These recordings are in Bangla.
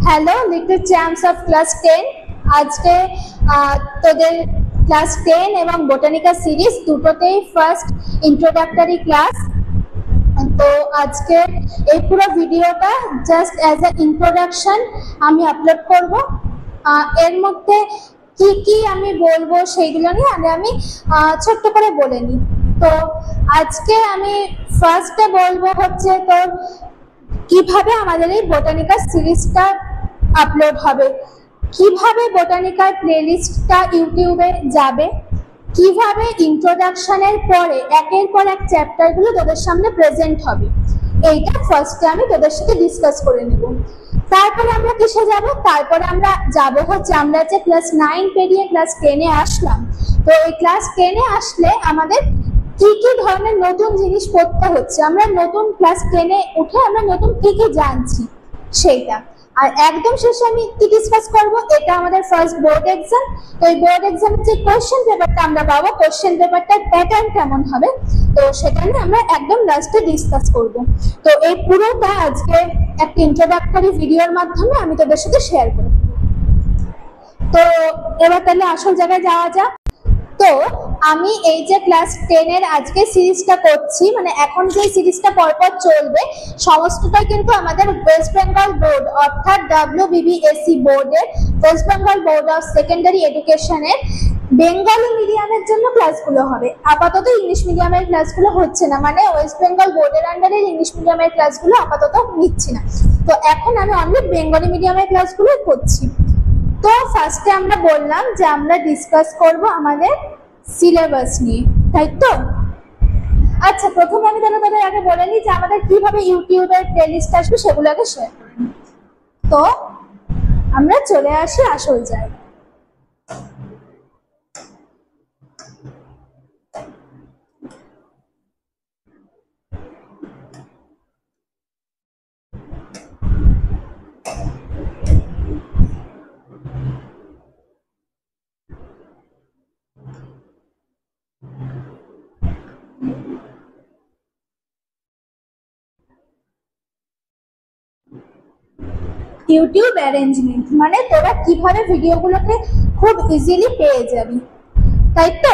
Hello little champs of class 10 आज के তোদের ক্লাস 10 এবং বোটানিকা সিরিজ দুটোতেই ফার্স্ট ইন্ট্রোডাক্টরি ক্লাস। তো আজকে এই পুরো ভিডিওটা জাস্ট অ্যাজ আ ইন্ট্রোডাকশন আমি আপলোড করব। এর মধ্যে কি কি আমি বলবো সেইগুলো নিয়ে আমি ছোট্ট করে বলে নিই। তো আজকে আমি ফার্স্টে বলবো হচ্ছে তো কিভাবে আমাদের এই বোটানিকা সিরিজটা আপলোড হবে, কিভাবে বোটানিকার প্লেলিস্টটা ইউটিউবে যাবে, কিভাবে ইন্ট্রোডাকশনের পরে একের পর এক চ্যাপ্টারগুলো তোদের সামনে প্রেজেন্ট হবে, এইটা ফার্স্টে আমি তোদের সাথে ডিসকাস করে নেব। তারপরে আমরা কিসে যাব? তারপরে আমরা যাব হচ্ছে আমরা যে ক্লাস 9 পেরিয়ে ক্লাস 10-এ আসলাম। তো এই ক্লাস 10-এ আসলে আমাদের কি কি ধরনের নতুন জিনিস পড়তে হচ্ছে, আমরা নতুন ক্লাস 10-এ উঠে আমরা নতুন কি কি জানছি সেইটা। আর একদম শেষে আমি কি ডিসকাস করব, এটা আমাদের ফার্স্ট বোর্ড এক্সাম। তো এই বোর্ড এক্সামের যে কোশ্চেন পেপারটা আমরা পাবো, কোশ্চেন পেপারটার প্যাটার্ন কেমন হবে, তো সেটা নিয়ে আমরা একদম লাস্টে ডিসকাস করব। তো এই পুরোটা আজকে একটা ইন্ট্রোডাক্টরি ভিডিওর মাধ্যমে আমি তোদের সাথে শেয়ার করব। তো এবার তাহলে আসল জায়গায় যাওয়া যাক। তো আমি এই যে ক্লাস 10-এর আজকে সিরিজটা করছি, মানে এখন যে সিরিজটা পরপর চলবে সমস্তটাই কিন্তু আমাদের ওয়েস্ট বেঙ্গল বোর্ড অর্থাৎ WBBSE বোর্ডের, West Bengal board of secondary এডুকেশনের বেঙ্গলি মিডিয়ামের জন্য ক্লাসগুলো হবে। আপাতত ইংলিশ মিডিয়ামের ক্লাসগুলো হচ্ছে না, মানে ওয়েস্ট বেঙ্গল বোর্ডের আন্ডারে ইংলিশ মিডিয়ামের ক্লাসগুলো আপাতত নিচ্ছি না। তো এখন আমি অনলি বেঙ্গলি মিডিয়ামের ক্লাসগুলো করছি। তো ফার্স্টে আমরা বললাম যে আমরা ডিসকাস করব আমাদের সিলেবাস নিয়ে, তাই তো? আচ্ছা, প্রথমে আমি তাহলে তোদের আগে বলে নিই যে আমাদের কিভাবে ইউটিউবের প্লেলিস্ট আসবে সেগুলো আগে শেয়ার করে নিই। তো আমরা চলে আসি আসল জায়গায়। ইউটিউব অ্যারেঞ্জমেন্ট মানে তোরা কিভাবে ভিডিওগুলোকে খুব ইজিলি পেয়ে যাবি, তাই তো?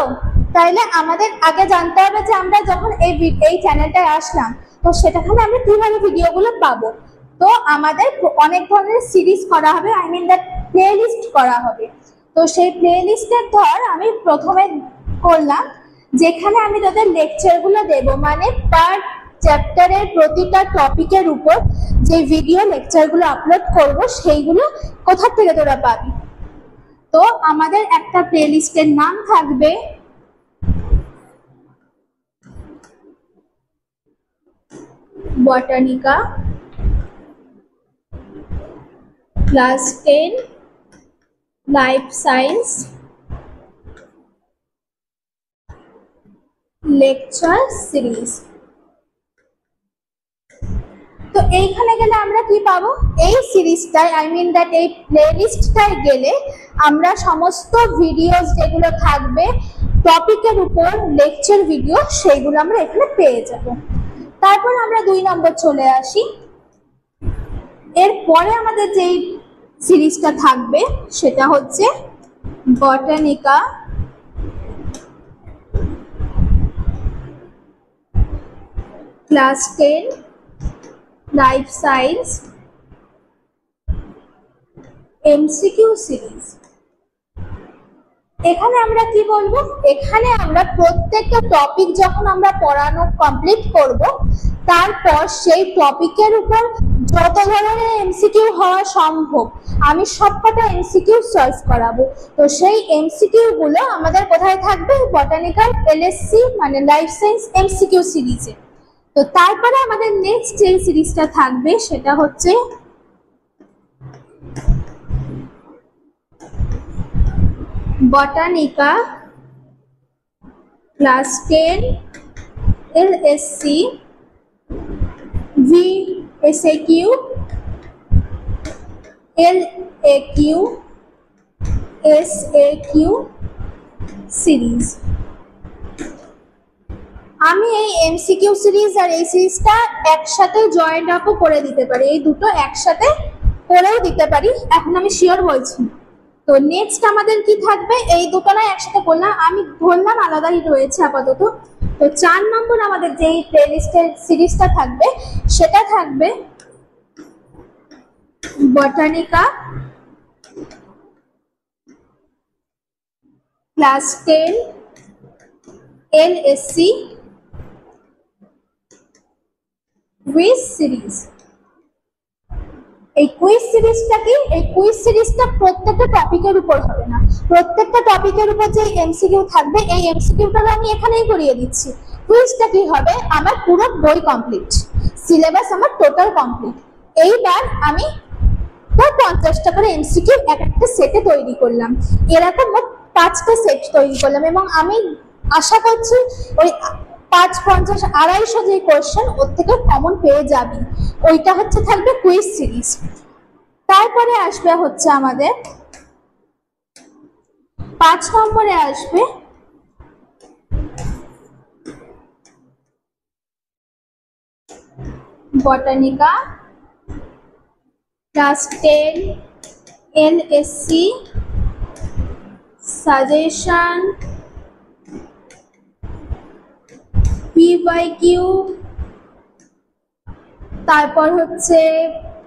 তাইলে আমাদের আগে জানতে হবে যে আমরা যখন এই চ্যানেলটায় আসলাম তো সেটাখানে আমরা কিভাবে ভিডিওগুলো পাবো। তো আমাদের অনেক ধরনের সিরিজ করা হবে, I mean that playlist করা হবে। তো সেই প্লে লিস্টের ধর আমি প্রথমে করলাম যেখানে আমি তোদের লেকচারগুলো দেব, মানে পার চ্যাপ্টারের প্রতিটা টপিকের উপর যে ভিডিও লেকচারগুলো আপলোড করব সেইগুলো কোথা থেকে তোরা পাবি। তো আমাদের একটা প্লেলিস্টের নাম থাকবে Botanica class 10 life science lecture series. তো এইখানে গেলে আমরা কি পাবো? এই সিরিজটায় আই মিন দ্যাট এই প্লেলিস্টটায় গেলে আমরা সমস্ত ভিডিওস যেগুলো থাকবে টপিকের উপর লেকচার ভিডিও সেইগুলো আমরা এখানে পেয়ে যাব। তারপর আমরা 2 নম্বর চলে আসি। এরপরে আমাদের যেই সিরিজটা থাকবে সেটা হচ্ছে Botanica class 10 life science MCQ series. এখানে আমরা কি বলবো? এখানে আমরা প্রত্যেকটা টপিক যখন আমরা পড়ানো কমপ্লিট করব তারপর সেই টপিকের উপর যত ধরনের এমসিকিউ হওয়া সম্ভব আমি সবকটা এমসিকিউ সলভ করাবো। তো সেই এমসিকিউ গুলো আমাদের কোথায় থাকবে? বটানিক্যাল এলএসসি মানে লাইফ সায়েন্স এমসিকিউ সিরিজে। তো তারপরে আমাদের নেক্সট যে সিরিজটা থাকবে সেটা হচ্ছে Botanica class 10 LSC VSAQ LAQ SAQ series. আমি এই এমসিকিউ সিরিজ আর এই সিরিজটা একসাথে জয়েন্ট আপও করে দিতে পারি, এই দুটো একসাথে করেও দিতে পারি, এখন আমি শিওর বলছি। তো নেক্সট আমাদের কি থাকবে, এই দুটো না একসাথে করলাম, আমি ধরলাম আলাদাই রয়েছে আপাতত। তো 4 নম্বর আমাদের যেই প্লেলিস্টের সিরিজটা থাকবে সেটা থাকবে Botanica class 10 LSC quiz series. এই কুইজ সিরিজটা কি, এই কুইজ সিরিজটা প্রত্যেকটা টপিকের উপর হবে না, প্রত্যেকটা টপিকের উপর যে এমসিকিউ থাকবে এই এমসিকিউটা আমি এখানেই করিয়ে দিচ্ছি। কুইজটা কি হবে, আমার পুরো বই কমপ্লিট, সিলেবাস আমার টোটাল কমপ্লিট। এইবার আমি 50টা করে এমসিকিউ এক একটা সেটে তৈরি করলাম, এরকম মোট 5টা সেট তৈরি করলাম, এবং আমি আশা করছি ওই 5, 50, 250 যে কোয়েশ্চেন ওর থেকে কমন পেয়ে যাবি, ওইটা হচ্ছে থাকবে কুইজ সিরিজ। তারপরে আসবে হচ্ছে আমাদের 5 নম্বরে আসবে Botanica class 10 LSC suggestion PYQ, তারপর হচ্ছে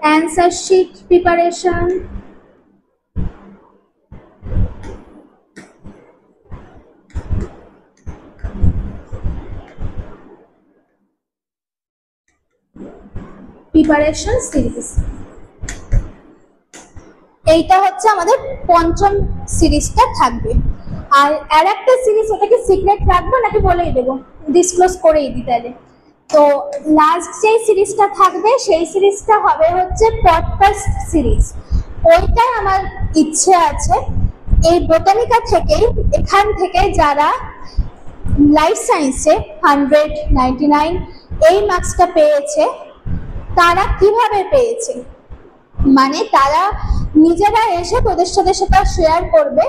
answer sheet preparation, preparation series. এইটা হচ্ছে আমাদের 5ম সিরিজটা থাকবে। আর একটা সিরিজ, ওটাকে সিক্রেট রাখবো নাকি বলেই দেবো, ডিসক্লোজ করেই দিই তাহলে। তো লাস্ট যে সিরিজটা থাকবে সেই সিরিজটা হবে হচ্ছে পডকাস্ট সিরিজ। ওইটাই আমার ইচ্ছে আছে এই বোটানিকা থেকেই, এখান থেকে যারা লাইফ সায়েন্সে 100, 99 এই মার্কসটা পেয়েছে তারা কিভাবে পেয়েছে, মানে তারা নিজেরা এসে তোদের সাথে সেটা শেয়ার করবে,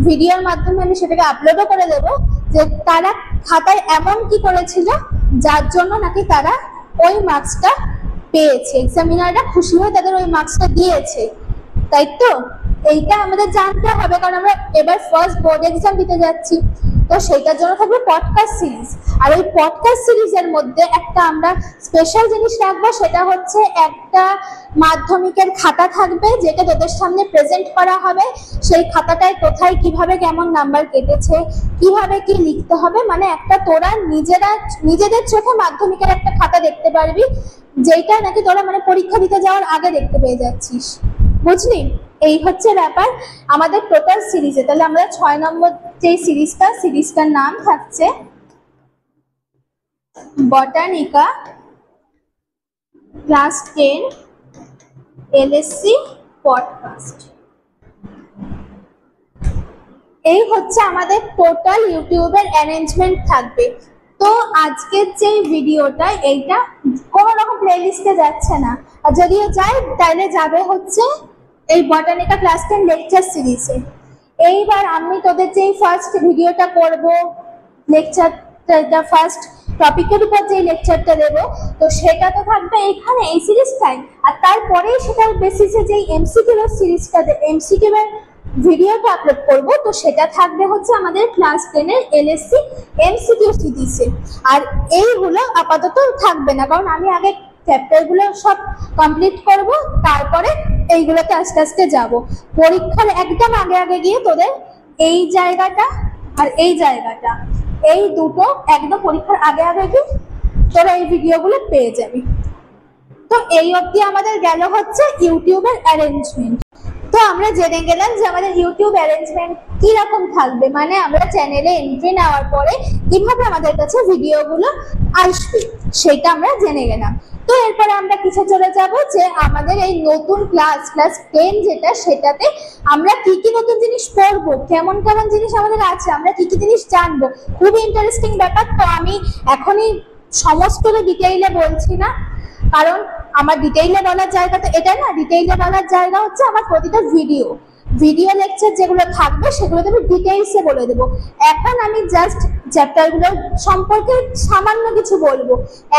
ভিডিওর মাধ্যমে আমি সেটাকে আপলোডও করে দেবো, যে তারা খাতায় এমন কি করেছিল যার জন্য নাকি তারা ওই মার্কসটা পেয়েছে, এক্সামিনাররা খুশি হয়ে তাদের ওই মার্কসটা দিয়েছে, তাই তো? এইটা আমাদের জানতে হবে, কারণ আমরা এবার ফার্স্ট বোর্ড এক্সাম দিতে যাচ্ছি। তো সেইটার জন্য থাকবে পডকাস্ট সিরিজ। আর ওই পডকাস্ট সিরিজের মধ্যে একটা আমরা স্পেশাল জিনিস রাখবো, সেটা হচ্ছে একটা মাধ্যমিকের খাতা থাকবে যেটা তোদের সামনে প্রেজেন্ট করা হবে। সেই খাতাটায় কোথায় কিভাবে কেমন নাম্বার কেটেছে, কিভাবে কি লিখতে হবে, মানে একটা তোরা নিজেদের চোখে মাধ্যমিকের একটা খাতা দেখতে পারবি, যেটা নাকি তোরা মানে পরীক্ষা দিতে যাওয়ার আগে দেখতে পেয়ে যাচ্ছিস, বুঝলি? এই হচ্ছে ব্যাপার আমাদের টোটাল সিরিজে। তাহলে আমরা 6 নম্বর যে সিরিজটার নাম থাকছে বটানিকা ক্লাস 10 LSC পডকাস্ট। এই হচ্ছে আমাদের টোটাল ইউটিউবের অ্যারেঞ্জমেন্ট থাকবে। তো আজকের যে ভিডিওটা এইটা কোনো রকম প্লেলিস্টে যাচ্ছে না, আর যদিও যায় তাহলে যাবে হচ্ছে এই বটানিকা ক্লাস 10 লেকচার সিরিজে। এইবার আমি তোদের যে ফার্স্ট ভিডিওটা করব, লেকচারটা ফার্স্ট টপিকের উপর যে লেকচারটা দেবো, তো সেটা তো থাকবে এখানে এই সিরিজটাই, আর তারপরেই সেটার বেসিসে যেই এমসিকিউ সিরিজটা এমসিকিউ এর ভিডিওটা আপলোড করব, তো সেটা থাকবে হচ্ছে আমাদের ক্লাস 10 এর LSC এমসিকিউ সিরিজে। আর এইগুলো আপাতত থাকবে না, কারণ আমি আগে চ্যাপ্টারগুলো সব কমপ্লিট করব, তারপরে এইগুলোতে আস্তে আস্তে যাব। পরীক্ষার একদম আগে গিয়ে তোদের এই জায়গাটা আর এই জায়গাটা, এই দুটো একদম পরীক্ষার আগে গিয়ে তোরা এই ভিডিওগুলো পেয়ে যাবি। তো এই অবধি আমাদের গেল হচ্ছে ইউটিউবের অ্যারেঞ্জমেন্ট। তো আমরা জেনে গেলাম যে আমাদের ইউটিউব অ্যারেঞ্জমেন্ট কি রকম থাকবে, মানে আমরা চ্যানেলে এন্ট্রি নেওয়ার পরে কিভাবে আমাদের কাছে ভিডিওগুলো আসবে সেটা আমরা জেনে গেলাম। তো এরপরে আমরা কিছু চলে যাব যে আমাদের এই নতুন ক্লাস 10 যেটা, সেটাতে আমরা কি কি নতুন জিনিস পড়বো, কেমন কেমন জিনিস আমাদের আছে, আমরা কি কি জিনিস জানবো, খুবই ইন্টারেস্টিং ব্যাপার। তো আমি এখনই সমস্ত ডিটেইলে বলছি না, কারণ আমার ডিটেইলে বলার জায়গা তো এটা না, ডিটেইলে বলার জায়গা হচ্ছে আমার প্রতিটা ভিডিও লেকচার যেগুলো থাকবে সেগুলোতে আমি ডিটেইলসে বলে দেবো। এখন আমি জাস্ট চ্যাপ্টারগুলো সম্পর্কে সামান্য কিছু বলবো,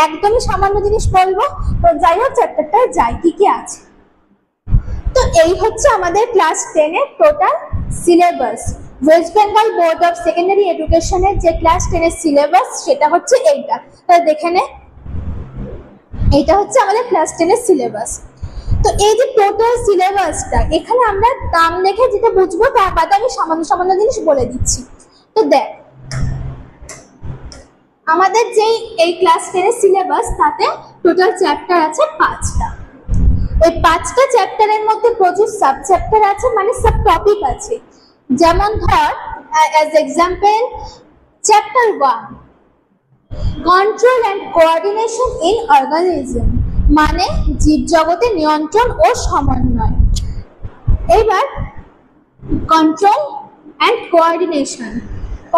একদমই সামান্য জিনিস বলবো। তো যাই হোক, চ্যাপ্টারটায় যাই কি কি আছে। এই হচ্ছে আমাদের ক্লাস 10 এর total syllabus. West Bengal board of secondary এডুকেশনের যে ক্লাস 10 এর সিলেবাস সেটা হচ্ছে এইটা। তাহলে দেখে নে, এইটা হচ্ছে আমাদের ক্লাস 10 এর সিলেবাস। তো এই যে টোটাল সিলেবাসটা এখানে আমরা নাম দেখে যেটা বুঝবো তার বাদে আমি সামান্য সামান্য জিনিস বলে দিচ্ছি। তো দেখ, আমাদের যেই এই ক্লাস 10 এর সিলেবাস তাতে টোটাল চ্যাপ্টার আছে 5টা। এই 5টা চ্যাপ্টারের মধ্যে প্রচুর সাব চ্যাপ্টার আছে, মানে সাব টপিক আছে। যেমন ধর as example chapter 1 control and coordination in organism, মানে জীবজগতে নিয়ন্ত্রণ ও সমন্বয়। এবার কন্ট্রোল অ্যান্ড কোঅর্ডিনেশন,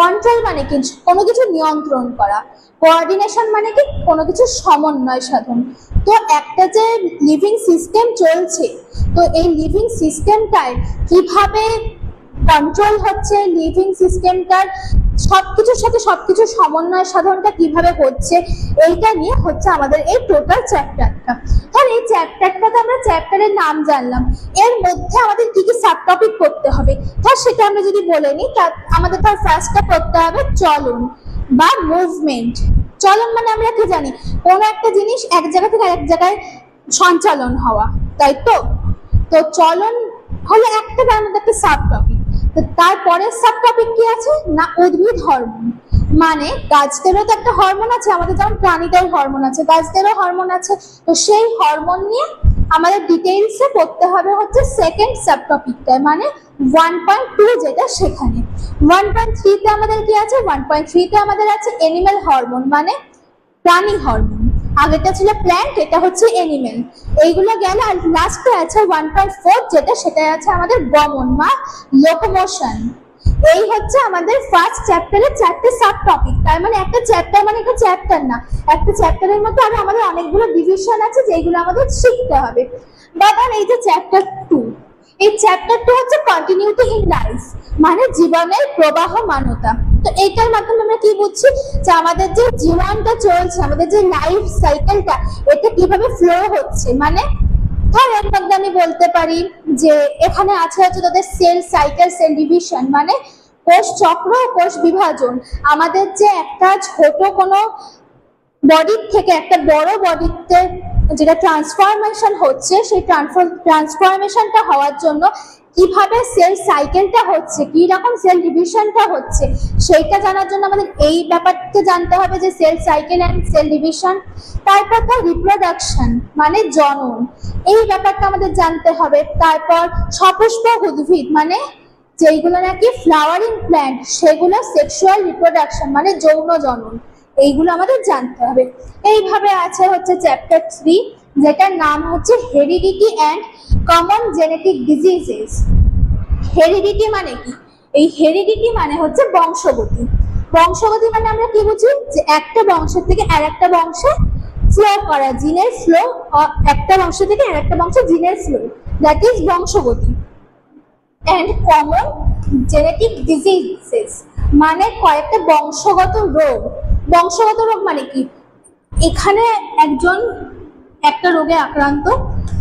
কন্ট্রোল মানে কি কোনো কিছু নিয়ন্ত্রণ করা, কোঅর্ডিনেশন মানে কি কোনো কিছু সমন্বয় সাধন। তো একটা যে লিভিং সিস্টেম চলছে, তো এই লিভিং সিস্টেমটার কিভাবে কন্ট্রোল হচ্ছে, লিভিং সিস্টেমটার সবকিছুর সাথে সবকিছু সমন্বয় সাধনটা কিভাবে হচ্ছে, এইটা নিয়ে হচ্ছে আমাদের এই টোটাল চ্যাপ্টারটা। ধর এই চ্যাপ্টারটাতে আমরা চ্যাপ্টারের নাম জানলাম, এর মধ্যে আমাদের কি কি সাব টপিক করতে হবে ধর সেটা আমরা যদি বলে নিই। আমাদের ধর ফার্স্টটা করতে হবে চলন বা মুভমেন্ট। চলন মানে আমরা কি জানি, কোনো একটা জিনিস এক জায়গা থেকে আরেক জায়গায় সঞ্চালন হওয়া, তাই তো? তো চলন হলো একটা, তার মধ্যে একটা সাব টপিক। তো তারপরের সাব টপিক কি আছে না উদ্ভিদ হরমোন, মানে গাছদেরও তো একটা হরমোন আছে, আমাদের যেমন প্রাণীদের হরমোন আছে, গাছদেরও হরমোন আছে। তো সেই হরমোন নিয়ে আমাদের ডিটেইলসে পড়তে হবে হচ্ছে সেকেন্ড সাব টপিকটায়, মানে 1.2 যেটা সেখানে। 1.3 তে আমাদের কি আছে, 1.3 তে আমাদের আছে এনিম্যাল হরমোন, মানে প্রাণী হরমোন। আগেটা ছিল প্ল্যান্ট, এটা হচ্ছে এনিম্যাল। এইগুলো গেল, আর লাস্টে আছে 1.4 যেটা সেটা আছে আমাদের গমন বা লোকোমোশন। এই হচ্ছে আমাদের ফার্স্ট চ্যাপ্টারের 4টে সাব টপিক। তার মানে একটা চ্যাপ্টার মানে একটা চ্যাপ্টার না, একটা চ্যাপ্টারের মধ্যে আরো আমাদের অনেকগুলো ডিভিশন আছে যেগুলো আমাদের শিখতে হবে। বাবা এই যে চ্যাপ্টার 2, এই চ্যাপ্টার 2 হচ্ছে কন্টিনিউটি ইন লাইফ, মানে জীবনের প্রবাহমানতা। তো এইটার মাধ্যমে আমরা কি বুঝছি যে আমাদের যে জীবনটা চলছে, আমাদের যে লাইফ সাইকেলটা, এটা কিভাবে ফ্লো হচ্ছে। মানে ধর এর মধ্যে আমি বলতে পারি যে এখানে আছে হচ্ছে তাদের সেল সাইকেল, সেল ডিভিশন, মানে কোষ চক্র, কোষ বিভাজন। আমাদের যে একটা ছোট কোনো বডির থেকে একটা বড় বডিতে যেটা ট্রান্সফরমেশন হচ্ছে, সেই ট্রান্সফরমেশনটা হওয়ার জন্য কিভাবে সেল সাইকেলটা হচ্ছে, কি রকম সেল ডিভিশনটা হচ্ছে, সেইটা জানার জন্য আমাদের এই ব্যাপারটা জানতে হবে যে cell cycle and cell division. তারপর তার রিপ্রোডাকশন মানে জনন, এই ব্যাপারটা আমাদের জানতে হবে। তারপর সপুষ্পক উদ্ভিদ, মানে যেইগুলো নাকি ফ্লাওয়ারিং প্ল্যান্ট, সেগুলো সেক্সুয়াল রিপ্রোডাকশন মানে যৌন জনন, এইগুলো আমাদের জানতে হবে। এইভাবে আছে হচ্ছে চ্যাপ্টার 3 যেটার নাম হচ্ছে heredity and common genetic diseases. Heredity মানে কি, এই হেরিডিটি মানে হচ্ছে বংশগতি। বংশগতি মানে আমরা কি বুঝি যে একটা বংশের থেকে আরেকটা বংশে ফ্লো করা, জিনের ফ্লো, একটা বংশ থেকে আরেকটা বংশে জিনের ফ্লো, দ্যাট ইজ বংশগতি। অ্যান্ড কমন জেনেটিক ডিজিজেস মানে কয়েকটা বংশগত রোগ। বংশগত রোগ মানে কি, এখানে একজন একটা রোগে আক্রান্ত,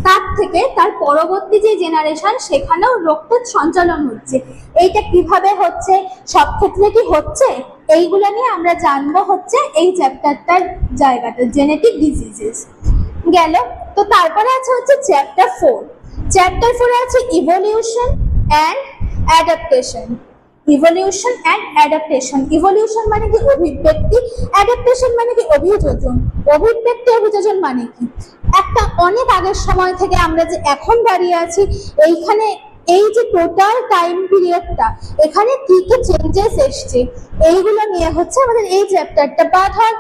তার থেকে তার পরবর্তী যে জেনারেশন সেখানেও রোগটা সঞ্চালন হচ্ছে, এইটা কিভাবে হচ্ছে, সব ক্ষেত্রে কি হচ্ছে, এইগুলো নিয়ে আমরা জানবো হচ্ছে এই চ্যাপ্টারটার জায়গাটা জেনেটিক ডিজিজেস গেল। তো তারপরে আছে হচ্ছে চ্যাপ্টার 4। চ্যাপ্টার 4 আছে evolution and adaptation. Evolution and adaptation, evolution মানে কি অভিব্যক্তি, অ্যাডাপ্টেশন মানে কি অভিযোজন। অভিব্যক্তি অভিযোজন মানে কি, একটা অনেক আগের সময় থেকে আমরা যে এখন দাঁড়িয়ে আছি, এইখানে এই যে টোটাল টাইম পিরিয়ডটা, এখানে কি কি চেঞ্জেস এসছে, এইগুলো নিয়ে হচ্ছে আমাদের এই চ্যাপ্টারটা। বা ধর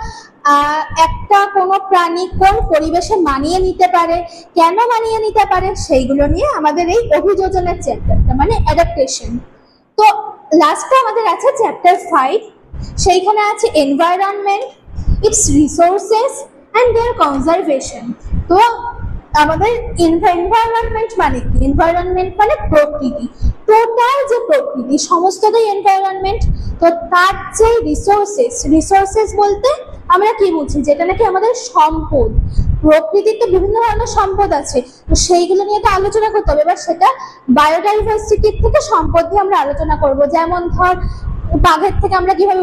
একটা কোনো প্রাণী কোন পরিবেশে মানিয়ে নিতে পারে, কেন মানিয়ে নিতে পারে, সেইগুলো নিয়ে আমাদের এই অভিযোজনের চ্যাপ্টারটা মানে অ্যাডাপ্টেশন। তো লাস্টে আমাদের আছে চ্যাপ্টার 5, সেইখানে আছে environment, its resources and their conservation. তো আমাদের এনভায়রনমেন্ট মানে কি, এনভায়রনমেন্ট মানে প্রকৃতি, টোটাল যে প্রকৃতি সমস্তটাই এনভায়রনমেন্ট। তো তার যে রিসোর্সেস, রিসোর্সেস বলতে আমরা কি বুঝি, যেটা নাকি আমাদের সম্পদ, প্রকৃতির তো বিভিন্ন ধরনের সম্পদ আছে, তো সেইগুলো নিয়ে তো আলোচনা করতে হবে। এবার সেটা বায়োডাইভার্সিটির থেকে সম্পদ নিয়ে আমরা আলোচনা করব। যেমন ধর বাঘের থেকে আমরা কিভাবে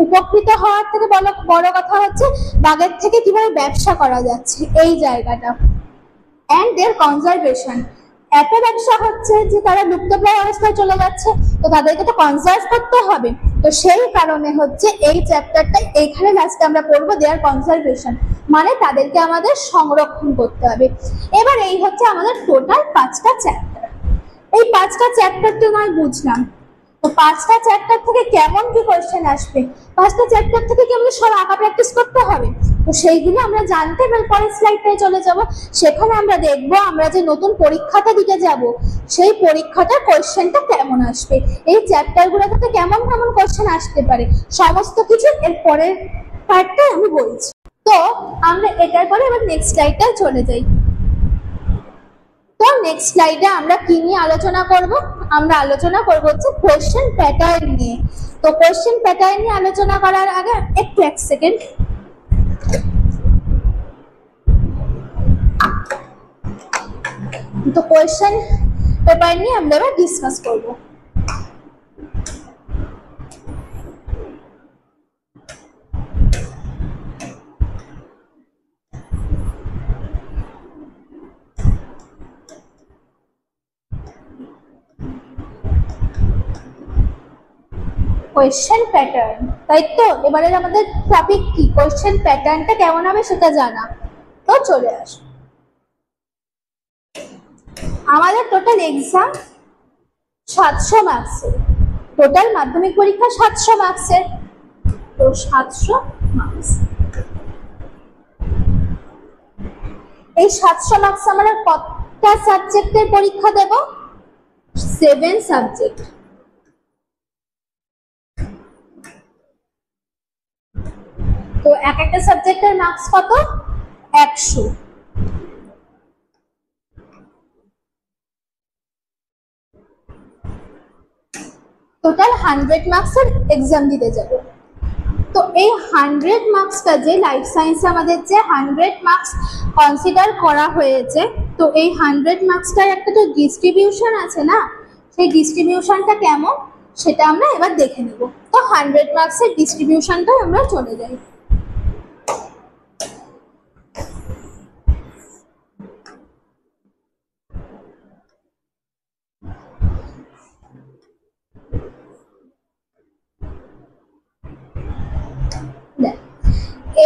উপকৃত হওয়ার থেকে বড় কথা হচ্ছে বাঘের থেকে কিভাবে ব্যবসা করা যাচ্ছে এই জায়গাটা। অ্যান্ড দেয়ার কনজারভেশন, এত ব্যবসা হচ্ছে যে তারা লুপ্তপ্রায় অবস্থায় চলে যাচ্ছে, তো তাদেরকে তো কনজার্ভ করতে হবে। তো সেই কারণে হচ্ছে এই চ্যাপ্টারটা এইখানে লাস্টে আমরা পড়বো দেয়ার কনজারভেশন, মানে তাদেরকে আমাদের সংরক্ষণ করতে হবে। এবার এই হচ্ছে আমাদের টোটাল 5টা চ্যাপ্টার। এই 5টা চ্যাপ্টার তো নয় বুঝলাম, তো 5টা চ্যাপ্টার থেকে কেমন কি কোশ্চেন আসবে, 5টা চ্যাপ্টার থেকে কি আমাদের সব আঁকা প্র্যাকটিস করতে হবে, তো সেইগুলো আমরা জানতে এবার পরের স্লাইডটায় চলে যাব। সেখানে আমরা দেখব আমরা যে নতুন পরীক্ষাটা দিতে যাব সেই পরীক্ষাটার কোশ্চেনটা কেমন আসবে, এই চ্যাপ্টারগুলো থেকে কেমন কেমন কোশ্চেন আসতে পারে, সমস্ত কিছু এর পরের পার্টটা আমি বলছি। তো আমরা এটার পরে এবার নেক্সট স্লাইডটায় চলে যাই। তো নেক্সট স্লাইডে আমরা কি নিয়ে আলোচনা করব, আমরা আলোচনা করব হচ্ছে কোশ্চেন প্যাটার্ন নিয়ে। তো কোশ্চেন প্যাটার্ন নিয়ে আলোচনা করার আগে একটু এক সেকেন্ড, তো কোশ্চেন পেপার নিয়ে আমরা এবার ডিসকাস করব। কোয়েশ্চেন প্যাটার্ন, তাই তো এবারে আমাদের টপিক কি, কোয়েশ্চেন প্যাটার্নটা কেমন হবে সেটা জানা। তো চলে আসো, আমাদের টোটাল এক্সাম 700 মার্কসের, টোটাল মাধ্যমিক পরীক্ষা 700 মার্কসের, তো 700 মার্কস। এই 700 মার্কস আমরা কতটা সাবজেক্টের পরীক্ষা দেব, 7 সাবজেক্ট। তো এক একটা সাবজেক্টের মার্কস কত, 100। টোটাল 100 মার্কসের এক্সাম দিতে যাব। তো এই 100 মার্কসটা যে লাইফ সায়েন্সে আমাদের যে 100 মার্কস কনসিডার করা হয়েছে, তো এই 100 মার্কসটার একটা তো ডিস্ট্রিবিউশন আছে না, সেই ডিস্ট্রিবিউশনটা কেমন সেটা আমরা এবার দেখে নেব। তো 100 মার্কসের ডিস্ট্রিবিউশনটা আমরা চলে যাই।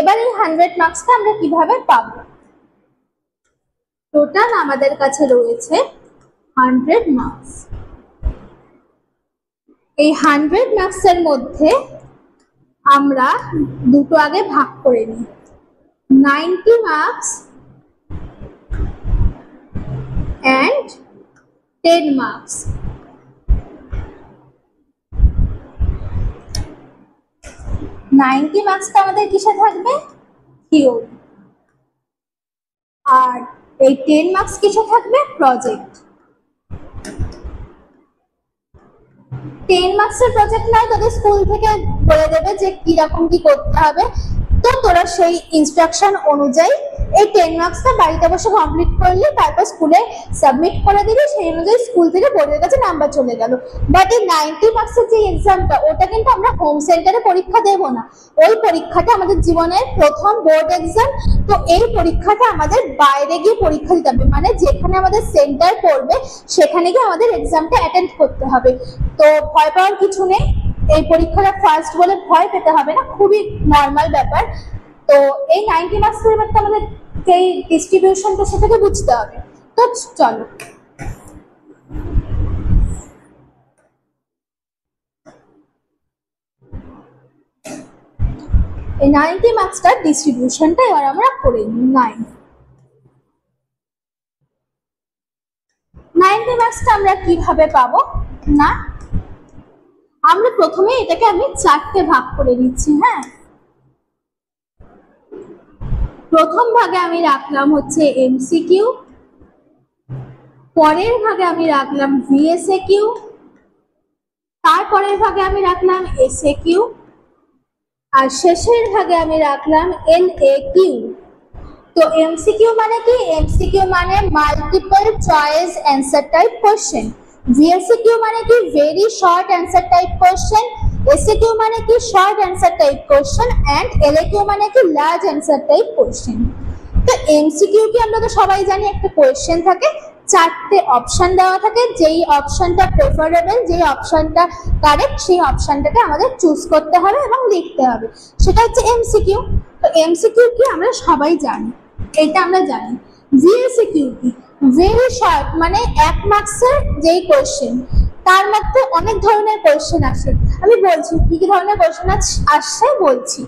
এবার এই 100 মার্কসটা আমরা কিভাবে পাবো, টোটাল আমাদের কাছে রয়েছে 100 মার্কস। এই 100 মার্কসের মধ্যে আমরা দুটো আগে ভাগ করে নিই, 90 মার্কস and 10 মার্কস। 90 মার্কসটা আমাদের কিসে থাকবে, থিওরি, আর এই 10 মার্কস কিসে থাকবে, প্রজেক্ট। 10 মার্কসের প্রজেক্ট নয়, তোদের স্কুল থেকে বলে দেবে যে কিরকম কি করতে হবে, তো তোরা সেই ইনস্ট্রাকশন অনুযায়ী এই 10 মার্কসটা বাড়িতে বসে কমপ্লিট করলি, তারপর স্কুলে সাবমিট করে দিবি, সেই অনুযায়ী স্কুল থেকে বোর্ডের কাছে নাম্বার চলে গেল। বাট এই 90 মার্কসের যে এক্সামটা, ওটা কিন্তু আমরা হোম সেন্টারে পরীক্ষা দেব না, ওই পরীক্ষাটা আমাদের জীবনের প্রথম বোর্ড এক্সাম। তো এই পরীক্ষাটা আমাদের বাইরে গিয়ে পরীক্ষা দিতে হবে, মানে যেখানে আমাদের সেন্টার পড়বে সেখানে গিয়ে আমাদের এক্সামটা অ্যাটেন্ড করতে হবে। তো ভয় পাওয়ার কিছু নেই, এই পরীক্ষাটা ফার্স্ট বলে ভয় পেতে হবে না, খুবই নর্মাল ব্যাপার। তো এই 90 মার্কসের ব্যাপারটা আমাদের এই ডিস্ট্রিবিউশনটা সেটাকে বুঝতে হবে। তো চলো, এই 90 মার্কসটার ডিস্ট্রিবিউশনটা এবার আমরা করে নিই। 90 মার্কসটা আমরা কিভাবে পাবো না, আমরা প্রথমে এটাকে আমি 4টে ভাগ করে নিচ্ছি। হ্যাঁ, প্রথম ভাগে আমি রাখলাম হচ্ছে এমসিকিউ, পরের ভাগে আমি রাখলাম ভিএসএকিউ, তারপরের ভাগে আমি রাখলাম এসএকিউ, আর শেষের ভাগে আমি রাখলাম এলএকিউ। তো এমসিকিউ মানে কি? এমসিকিউ মানে multiple choice answer type question. VSQ মানে কি? Very short answer type question. SQ মানে কি? Short answer type question. And LQ মানে কি? Large answer type question. তো এমসিকিউ কি আমরা তো সবাই জানি, একটা কোশ্চেন থাকে, চারটে অপশন দেওয়া থাকে, যেই অপশনটা প্রেফারেবল, যেই অপশনটা কারেক্ট, সেই অপশনটাকে আমাদের চুজ করতে হবে এবং লিখতে হবে, সেটা হচ্ছে এমসিকিউ। তো এমসিকিউ কি আমরা সবাই জানি, এটা আমরা জানি। ভিএসকিউ কি? ভেরি শর্ট, মানে 1 মার্কসের যেই কোশ্চেন, তার মধ্যে অনেক ধরনের কোশ্চেন আসে। আমি বলছি কি কি ধরনের কোশ্চেন আসছে বলছি।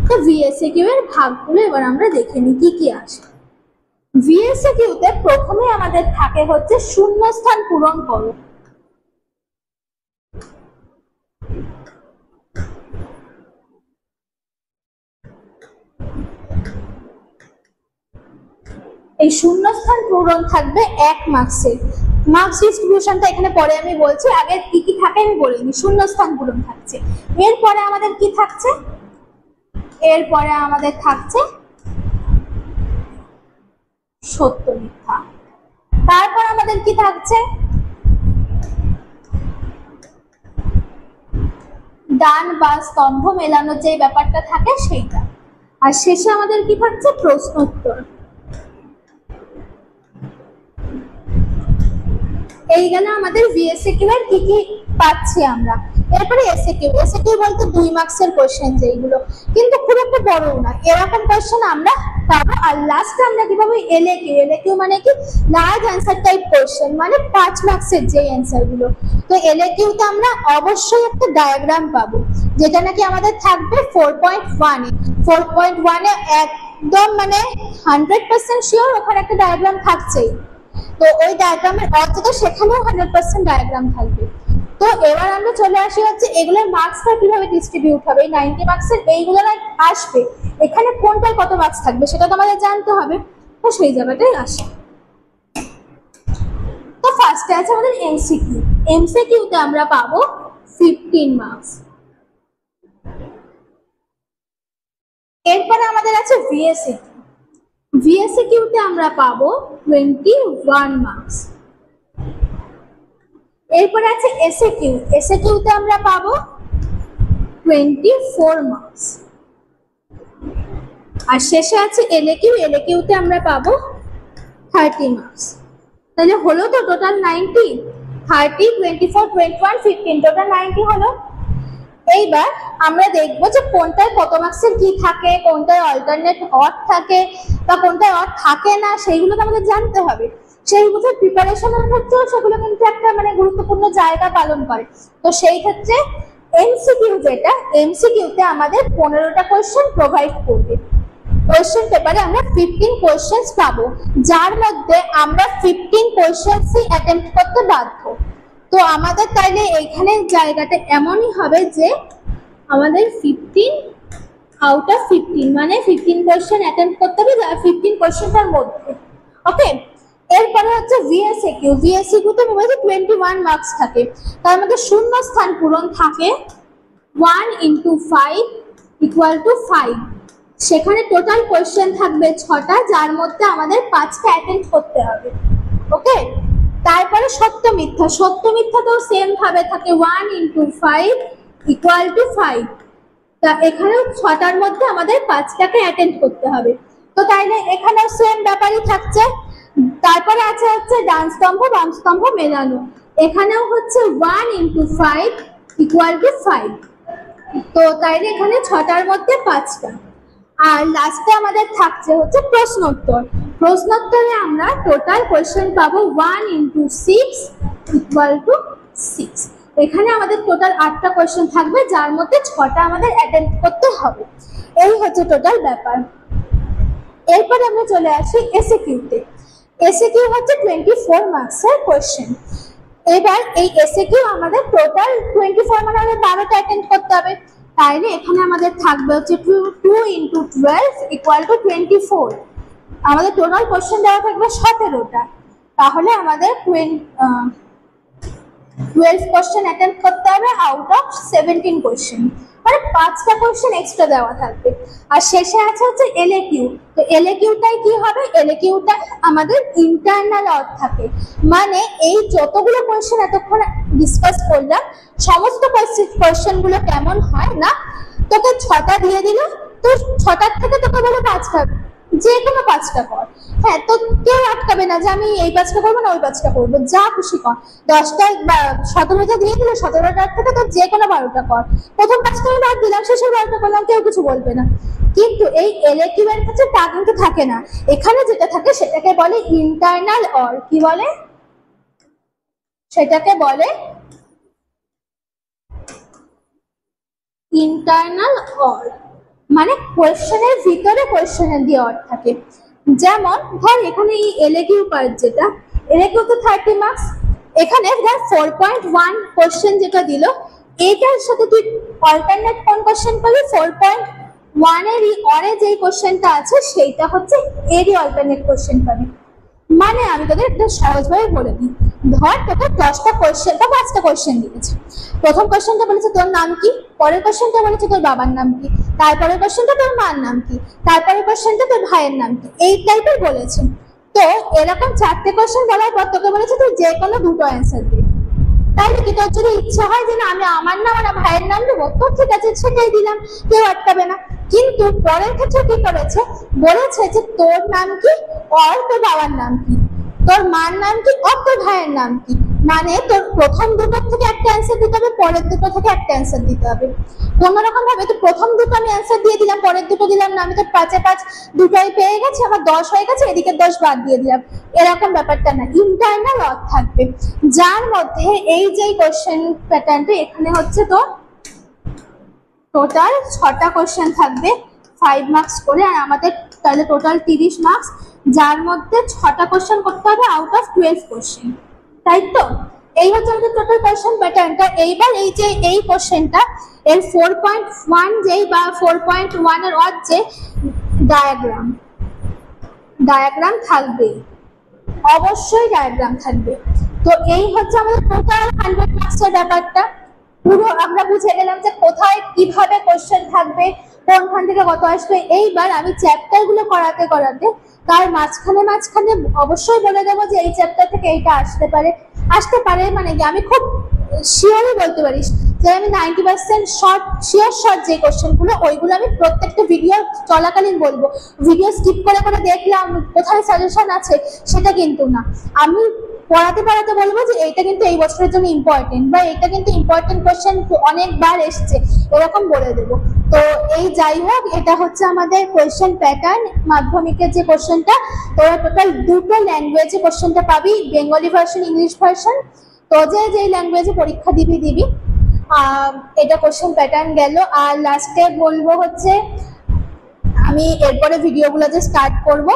তো ভিএসকিউ এর ভাগগুলো এবার আমরা দেখে নিই কি কি আসে। ভিএসকিউতে প্রথমে আমাদের থাকে হচ্ছে শূন্যস্থান পূরণ করো। এই শূন্যস্থান পূরণ থাকবে 1 মার্কসের। মার্কস ডিস্ট্রিবিউশনটা এখানে পরে আমি বলছি, আগে কি কি থাকে আমি বলে নিই। শূন্যস্থান পূরণ থাকছে, এরপরে আমাদের কি থাকছে? এরপরে আমাদের থাকছে সত্য মিথ্যা। তারপর আমাদের কি থাকছে? ডান বা স্তম্ভ মেলানো যে ব্যাপারটা থাকে সেইটা। আর শেষে আমাদের কি থাকছে? প্রশ্নোত্তর। এই গেল আমাদের ভিএসকিউ এর কি কি পাচ্ছি আমরা। এরপরে এসকিউ। এসকিউ বলতে 2 মার্কসের কোশ্চেন, যেগুলো কিন্তু খুব একটা বড় না, এরকম কোশ্চেন আমরা পাবো। আর লাস্টে আমরা কি পাবো? এলকিউ। এলকিউ মানে কি? লার্জ অ্যান্সার টাইপ কোশ্চেন, মানে 5 মার্কসের যে অ্যান্সার গুলো। তো এলকিউতে আমরা অবশ্যই একটা ডায়াগ্রাম পাবো, যেটা নাকি আমাদের থাকবে 4.1 এ। 4.1 এ একদম মানে 100% শিওর ওখানে একটা ডায়াগ্রাম থাকছেই। তো ওই ডায়াগ্রামের অর্থ তো সেখানেও 100% ডায়াগ্রাম থাকবে। তো এবার আমরা চলে আসি হচ্ছে এগুলোর মার্কসটা কিভাবে ডিস্ট্রিবিউট হবে। এই 90 মার্কসের এইগুলো আসবে, এখানে কোনটায় কত মার্কস থাকবে সেটা তো আমাদের জানতে হবে। তো সেই জায়গাটাই আসে। তো ফার্স্টে আছে আমাদের এমসিকিউ। এমসিকিউতে আমরা পাবো 15 মার্কস। এরপরে আমাদের আছে ভিএসকিউ। ভিএসকিউতে আমরা পাবো 21 মার্কস। এরপরে আছে এসকিউ। এসকিউতে আমরা পাবো 24 মার্কস। আর শেষে আছে এলকিউ। এলকিউতে আমরা পাবো 30 মার্কস। তাহলে হলো তো টোটাল 90। 30, 24, 21, 15, টোটাল 90 হলো। এইবার আমরা দেখবো যে কোনটায় কত মার্কসের কি থাকে, কোনটায় অল্টারনেট অড থাকে বা কোনটায় অড থাকে না, সেইগুলো তো আমাদের জানতে হবে। সেই বুঝে প্রিপারেশনের ক্ষেত্রেও সেগুলো কিন্তু একটা মানে গুরুত্বপূর্ণ জায়গা পালন করে। তো সেই ক্ষেত্রে এমসিকিউ, যেটা এমসিকিউতে আমাদের 15টা কোশ্চেন প্রোভাইড করবে। কোশ্চেন পেপারে আমরা 15 কোশ্চেন্স পাবো, যার মধ্যে আমরা 15 কোশ্চেন্সই অ্যাটেম্প্ট করতে বাধ্য। তো আমাদের তাইলে এইখানে জায়গাটা এমনই হবে যে আমাদের 15 আউট অফ 15 মানে 15 কোশ্চেন অ্যাটেম্প্ট করতে হবে 15 কোশ্চেনটার মধ্যে। ওকে, এরপরে হচ্ছে ভিএসকিউ। ভিএসকিউতে বলতে 21 মার্কস থাকে, তার মধ্যে শূন্য স্থান পূরণ থাকে 1 × 5 = 5। সেখানে টোটাল কোশ্চেন থাকবে 6টা, যার মধ্যে আমাদের 5টা অ্যাটেন্ড করতে হবে। ওকে, তারপরে সত্য মিথ্যা। সত্য মিথ্যাতেও সেম ভাবে থাকে 1 × 5 = 5। তা এখানেও 6টার মধ্যে আমাদের 5টাকে অ্যাটেন্ড করতে হবে। তো তাইলে এখানেও সেম ব্যাপারই থাকছে। তারপরে আছে হচ্ছে ডান স্তম্ভ বাম স্তম্ভ মেলানো। এখানেও হচ্ছে 1 × 5 = 5। তো তাইলে এখানে 6টার মধ্যে 5টা। আর লাস্টে আমাদের থাকছে হচ্ছে প্রশ্নোত্তর। প্রশ্নোত্তরে আমরা টোটাল কোশ্চেন পাবো 1 × 6 = 6। এখানে আমাদের টোটাল 8টা কোশ্চেন থাকবে, যার মধ্যে 6টা আমাদের অ্যাটেম্প্ট করতে হবে। এই হচ্ছে টোটাল ব্যাপার। এরপরে আমরা চলে আসি এসকিউতে। এসকিউ হচ্ছে 24 মার্কসের কোশ্চেন। এবার এই এসকিউ আমাদের টোটাল 24 মানে আমাদের 12টা অ্যাটেম্প্ট করতে হবে। তাইলে এখানে আমাদের থাকবে হচ্ছে 2 × 12 = 24। আমাদের টোটাল কোশ্চেন দেওয়া থাকবে 17টা। তাহলে আমাদের 12 কোশ্চেন অ্যাটেম্প্ট করতে হবে আউট অফ 17 কোশ্চেন। মানে 5টা কোশ্চেন এক্সট্রা দেওয়া থাকবে। আর শেষে আছে হচ্ছে এলএকিউ। তো এলএকিউটাই কি হবে, এলএকিউটা আমাদের ইন্টারনাল অর্থ থাকে, মানে এই যতগুলো কোশ্চেন এতক্ষণ ডিসকাস করলাম সমস্ত কোশ্চেন গুলো কেমন হয় না, তোকে 6টা দিয়ে দিল, তো 6টার থেকে তোকে বলে 5টা, যে কোনো 5টা কর। হ্যাঁ, তো কেউ আটকাবে না যে আমি এই 5টা করবো না ওই 5টা করবো, যা খুশি কর। 10টা বা 17টা দিয়ে দিলে 17টার থেকে তো যে কোনো 12টা কর। প্রথম 5টা আমি বাদ দিলাম, শেষের 12টা করলাম, কেউ কিছু বলবে না। কিন্তু এই এলএকিউ এর ক্ষেত্রে তা কিন্তু থাকে না। এখানে যেটা থাকে সেটাকে বলে ইন্টারনাল অর। কি বলে? সেটাকে বলে ইন্টারনাল অর, মানে কোয়েশ্চেনের ভিতরে কোয়েশ্চেনের দিয়ে অর থাকে। যেমন ধর এখানে এই এলএকিউ পার্ট, যেটা এলএকিউ তো 30 মার্কস, এখানে ধর 4.1 কোয়েশ্চেন যেটা দিল, এটার সাথে তুই অল্টারনেট কোন কোয়েশ্চেন পাবি? 4.1 এর অরে যেই কোয়েশ্চেনটা আছে সেইটা হচ্ছে এরই অল্টারনেট কোয়েশ্চেন পাবি। মানে আমি তোদের একটা সহজভাবে বলে দিই, ধর তোকে 10টা কোয়েশ্চেন বা 5টা কোয়েশ্চেন দিয়েছে। প্রথম কোয়েশ্চেনটা বলেছে তোর নাম কি, পরের কোয়েশ্চেনটা বলেছে তোর বাবার নাম কি, তারপরের কোয়েশ্চেনটা তোর মার নাম কি, তারপরের কোয়েশ্চেনটা তোর ভাইয়ের নাম কি, এই টাইপের বলেছে। তো এরকম 4টে কোয়েশ্চেন বলার পর তোকে বলেছে তুই যে কোনো 2টো অ্যান্সার দিবি। তাই নাকি? তোর যদি ইচ্ছা হয় যে না আমি আমার নাম আর ভাইয়ের নাম দেবো, তো ঠিক আছে সেটাই দিলাম, কেউ আটকাবে না। কিন্তু পরের ক্ষেত্রে কি করেছে, বলেছে যে তোর নাম কি আর তোর বাবার নাম কি, তোর মার নাম কি আর তোর ভাইয়ের নাম কি। মানে তোর প্রথম 2টোর থেকে একটা অ্যান্সার দিতে হবে, পরের 2টো থেকে একটা অ্যান্সার দিতে হবে। কোনোরকম ভাবে তো প্রথম 2টো আমি অ্যান্সার দিয়ে দিলাম, পরের 2টো দিলাম না, আমি তো 5-এ 5 2টোই পেয়ে গেছি, আমার 10 হয়ে গেছে, এদিকে 10 বাদ দিয়ে দিলাম, এরকম ব্যাপারটা না। ইন্টারনাল অর্থ থাকবে, যার মধ্যে এই যে কোশ্চেন প্যাটার্নটা এখানে হচ্ছে তো টোটাল 6টা কোশ্চেন থাকবে 5 মার্কস করে, আর আমাদের তাহলে টোটাল 30 মার্কস, যার মধ্যে 6টা কোশ্চেন করতে হবে আউট অফ 12 কোশ্চেন, তাই তো? এই হচ্ছে আমাদের টোটাল কোশ্চেন প্যাটার্নটা। এইবার এই যে এই কোশ্চেনটা এর 4.1 যেই বা 4.1 এর অর যে ডায়াগ্রাম থাকবে, অবশ্যই ডায়াগ্রাম থাকবে। তো এই হচ্ছে আমাদের টোটাল 100 মার্কসের ব্যাপারটা। পুরো আমরা বুঝে গেলাম যে কোথায় কিভাবে কোশ্চেন থাকবে, কোনখান থেকে কত আসবে। এইবার আমি চ্যাপ্টার গুলো করাতে করাতে তার মাঝখানে অবশ্যই বলে দেবো যে এই চ্যাপ্টার থেকে এইটা আসতে পারে মানে কি আমি খুব শিওরই বলতে পারিস যে আমি 90% শর্ট যে কোশ্চেন গুলো ওইগুলো আমি প্রত্যেকটা ভিডিও চলাকালীন বলবো। ভিডিও স্কিপ করে করে দেখলাম কোথায় সাজেশন আছে সেটা কিন্তু না, আমি পড়াতে বলবো যে এইটা কিন্তু এই বছরের জন্য ইম্পর্টেন্ট, বা এইটা কিন্তু ইম্পর্টেন্ট কোশ্চেন অনেকবার এসছে, এরকম বলে দেবো। তো এই যাই হোক, এটা হচ্ছে আমাদের কোশ্চেন প্যাটার্ন মাধ্যমিকের যে কোশ্চেনটা। তোরা টোটাল 2টো ল্যাঙ্গুয়েজে কোশ্চেনটা পাবি, বেঙ্গলি ভার্সন, ইংলিশ ভার্সন। তো যে পরীক্ষা পরীক্ষা দিবি। এটা কোশ্চেন প্যাটার্ন গেল। আর লাস্টে বলবো হচ্ছে আমি এরপরে ভিডিওগুলো যে স্টার্ট করব,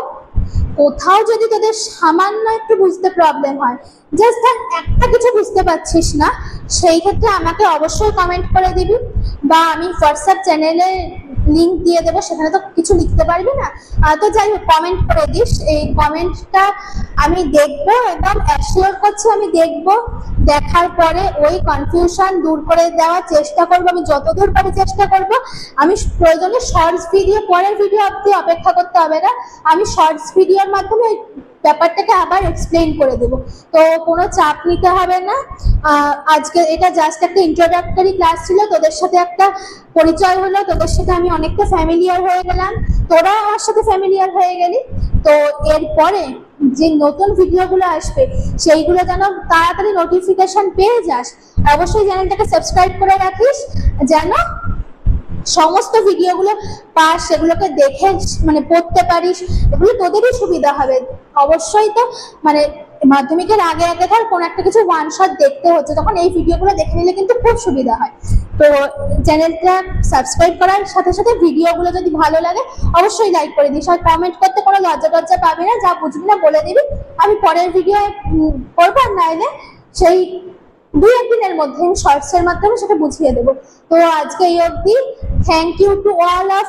কোথাও যদি তোদের সামান্য একটু বুঝতে প্রবলেম হয়, জাস্ট একটা কিছু বুঝতে পারছিস না, সেই ক্ষেত্রে আমাকে অবশ্যই কমেন্ট করে দিবি, বা আমি হোয়াটসঅ্যাপ চ্যানেলে লিংক দিয়ে দেবো, সেখানে তো কিছু লিখতে পারবি না। তো যাই হোক কমেন্ট করে দিস, এই কমেন্টটা আমি দেখবো এবং অ্যাসিওর করছি আমি দেখবো, দেখার পরে ওই কনফিউশন দূর করে দেওয়ার চেষ্টা করবো, আমি যতদূর পারি চেষ্টা করবো। আমি প্রয়োজনে শর্টস ভিডিও, পরের ভিডিও অবধি অপেক্ষা করতে হবে না, আমি শর্টস ভিডিওর মাধ্যমে ব্যাপারটাকে আবার এক্সপ্লেইন করে দেবো। তো কোনো চাপ নিতে হবে না। আজকে এটা জাস্ট একটা ইন্ট্রোডাক্টরি ক্লাস ছিল, তোদের সাথে একটা পরিচয় হলো, তোদের সাথে আমি অনেকটা ফ্যামিলিয়ার হয়ে গেলাম, তোরা আমার সাথে ফ্যামিলিয়ার হয়ে গেলি। তো এরপরে যে নতুন ভিডিওগুলো আসবে সেইগুলো যেন তাড়াতাড়ি নোটিফিকেশন পেয়ে যাস, অবশ্যই চ্যানেলটাকে সাবস্ক্রাইব করে রাখিস যেন সমস্ত ভিডিওগুলো পাস, সেগুলোকে দেখে মানে পড়তে পারিস, এগুলো তোদেরই সুবিধা হবে। অবশ্যই তো মানে মাধ্যমিকের আগে ধর কোন একটা কিছু ওয়ান শট দেখতে হচ্ছে, তখন এই ভিডিওগুলো দেখে নিলে কিন্তু খুব সুবিধা হয়। তো চ্যানেলটা সাবস্ক্রাইব করার সাথে সাথে ভিডিওগুলো যদি ভালো লাগে অবশ্যই লাইক করে দিস, আর কমেন্ট করতে কোনো লজ্জা পাবি না, যা বুঝবি না বলে দিবি, আমি পরের ভিডিও করবো, আর নাইলে সেই 2-1 দিনের মধ্যে শর্টস এর মাধ্যমে সেটা বুঝিয়ে দেবো। তো আজকে এই অবধি, thank you to all of